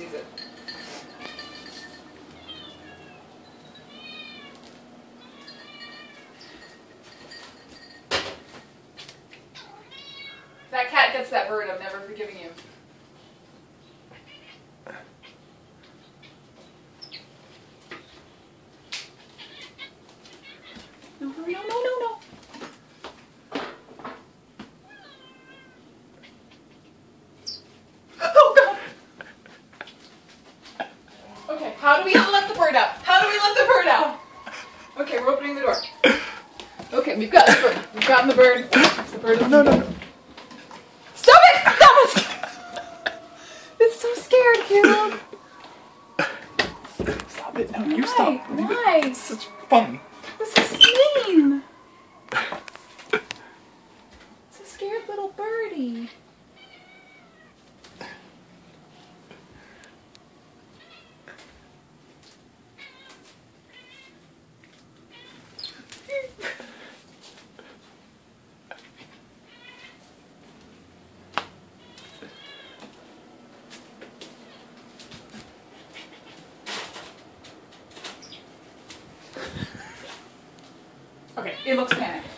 sees it. If that cat gets that bird, I'm never forgiving you. No, no, no, no, no, no. Oh, God. Okay, how do we let the bird out? How do we let the bird out? Okay, we're opening the door. Okay, we've got the bird. We've gotten the bird. The bird is No, no, no. Stop it! Stop it! It's so scared, Caleb. Stop it. No, you Why? stop. Why? It's such fun. This is mean. It's a scared little birdie. Okay, it looks panicked.